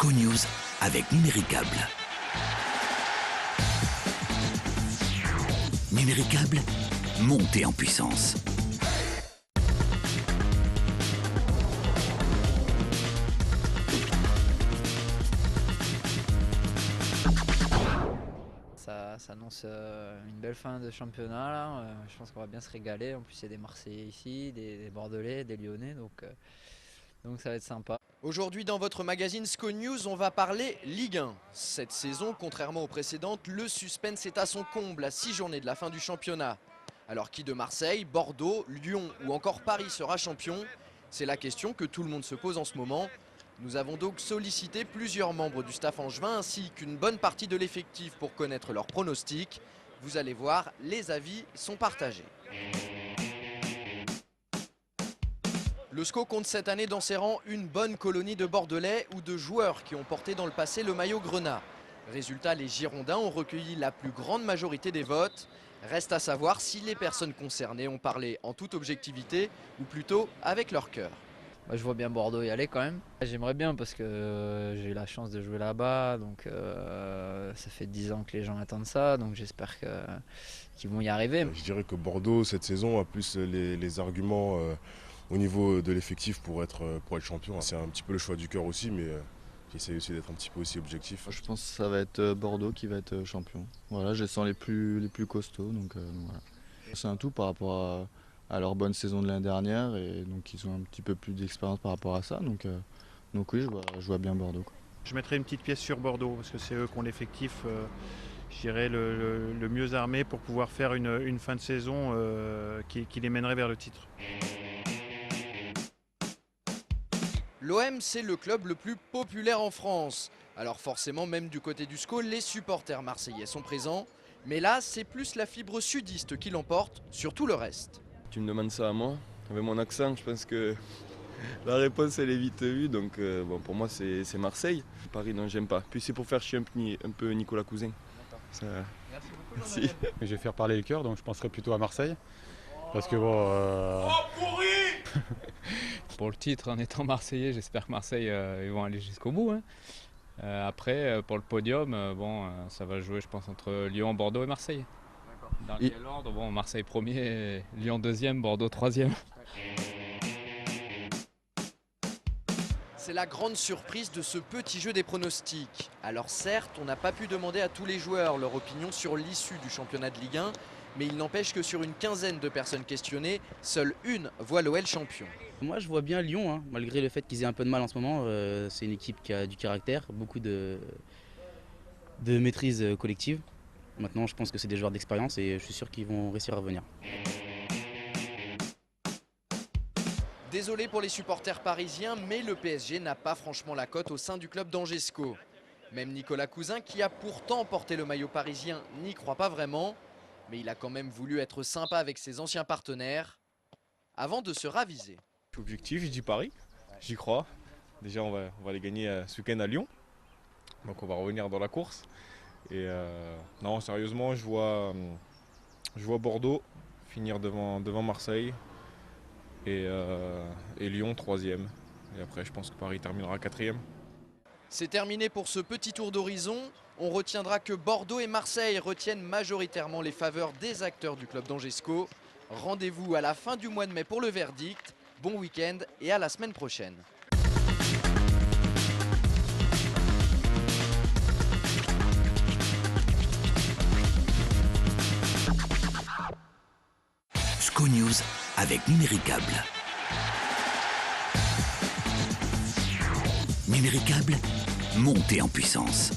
SCO News avec Numéricable. Numéricable, montez en puissance. Ça annonce une belle fin de championnat là. Je pense qu'on va bien se régaler. En plus il y a des Marseillais ici, des Bordelais, des Lyonnais, donc ça va être sympa. Aujourd'hui dans votre magazine SCO News, on va parler Ligue 1. Cette saison, contrairement aux précédentes, le suspense est à son comble à 6 journées de la fin du championnat. Alors qui de Marseille, Bordeaux, Lyon ou encore Paris sera champion? C'est la question que tout le monde se pose en ce moment. Nous avons donc sollicité plusieurs membres du staff angevin ainsi qu'une bonne partie de l'effectif pour connaître leurs pronostics. Vous allez voir, les avis sont partagés. Le SCO compte cette année dans ses rangs une bonne colonie de Bordelais ou de joueurs qui ont porté dans le passé le maillot grenat. Résultat, les Girondins ont recueilli la plus grande majorité des votes. Reste à savoir si les personnes concernées ont parlé en toute objectivité ou plutôt avec leur cœur. Je vois bien Bordeaux y aller quand même. J'aimerais bien parce que j'ai eu la chance de jouer là-bas, donc ça fait 10 ans que les gens attendent ça, donc j'espère qu'ils vont y arriver. Je dirais que Bordeaux cette saison a plus les arguments au niveau de l'effectif pour être champion. C'est un petit peu le choix du cœur aussi, mais j'essaie aussi d'être un petit peu aussi objectif. Je pense que ça va être Bordeaux qui va être champion. Voilà, je les sens les plus costauds, donc voilà. C'est un tout par rapport à leur bonne saison de l'année dernière, et donc ils ont un petit peu plus d'expérience par rapport à ça, donc oui, je vois bien Bordeaux, quoi. Je mettrai une petite pièce sur Bordeaux parce que c'est eux qui ont l'effectif, je dirais, le mieux armé pour pouvoir faire une fin de saison qui les mènerait vers le titre. L'OM, c'est le club le plus populaire en France. Alors forcément, même du côté du SCO, les supporters marseillais sont présents. Mais là, c'est plus la fibre sudiste qui l'emporte sur tout le reste. Tu me demandes ça à moi, avec mon accent, je pense que la réponse elle est vite vue. Donc bon, pour moi c'est Marseille. Paris, non, j'aime pas. Puis c'est pour faire chier un peu Nicolas Cousin. Ça... Merci beaucoup. Merci. Je vais faire parler le cœur, donc je penserai plutôt à Marseille. Parce que bon... Pour le titre, en étant Marseillais, j'espère que Marseille ils vont aller jusqu'au bout, hein. Après, pour le podium, ça va jouer, je pense, entre Lyon, Bordeaux et Marseille. Dans quel ordre? Bon, Marseille premier, Lyon deuxième, Bordeaux troisième. C'est la grande surprise de ce petit jeu des pronostics. Alors certes, on n'a pas pu demander à tous les joueurs leur opinion sur l'issue du championnat de Ligue 1, mais il n'empêche que sur une quinzaine de personnes questionnées, seule une voit l'OL champion. Moi je vois bien Lyon, hein, malgré le fait qu'ils aient un peu de mal en ce moment. C'est une équipe qui a du caractère, beaucoup de maîtrise collective. Maintenant je pense que c'est des joueurs d'expérience et je suis sûr qu'ils vont réussir à revenir. Désolé pour les supporters parisiens, mais le PSG n'a pas franchement la cote au sein du club d'Angesco. Même Nicolas Cousin, qui a pourtant porté le maillot parisien, n'y croit pas vraiment. Mais il a quand même voulu être sympa avec ses anciens partenaires avant de se raviser. Je suis objectif, je dis Paris, j'y crois. Déjà on va les gagner ce week-end à Lyon. Donc on va revenir dans la course. Et non, sérieusement, je vois Bordeaux finir devant Marseille et Lyon troisième. Et après je pense que Paris terminera quatrième. C'est terminé pour ce petit tour d'horizon. On retiendra que Bordeaux et Marseille retiennent majoritairement les faveurs des acteurs du club d'Angesco. Rendez-vous à la fin du mois de mai pour le verdict. Bon week-end et à la semaine prochaine. SCO News avec Numéricable. Numéricable, montez en puissance.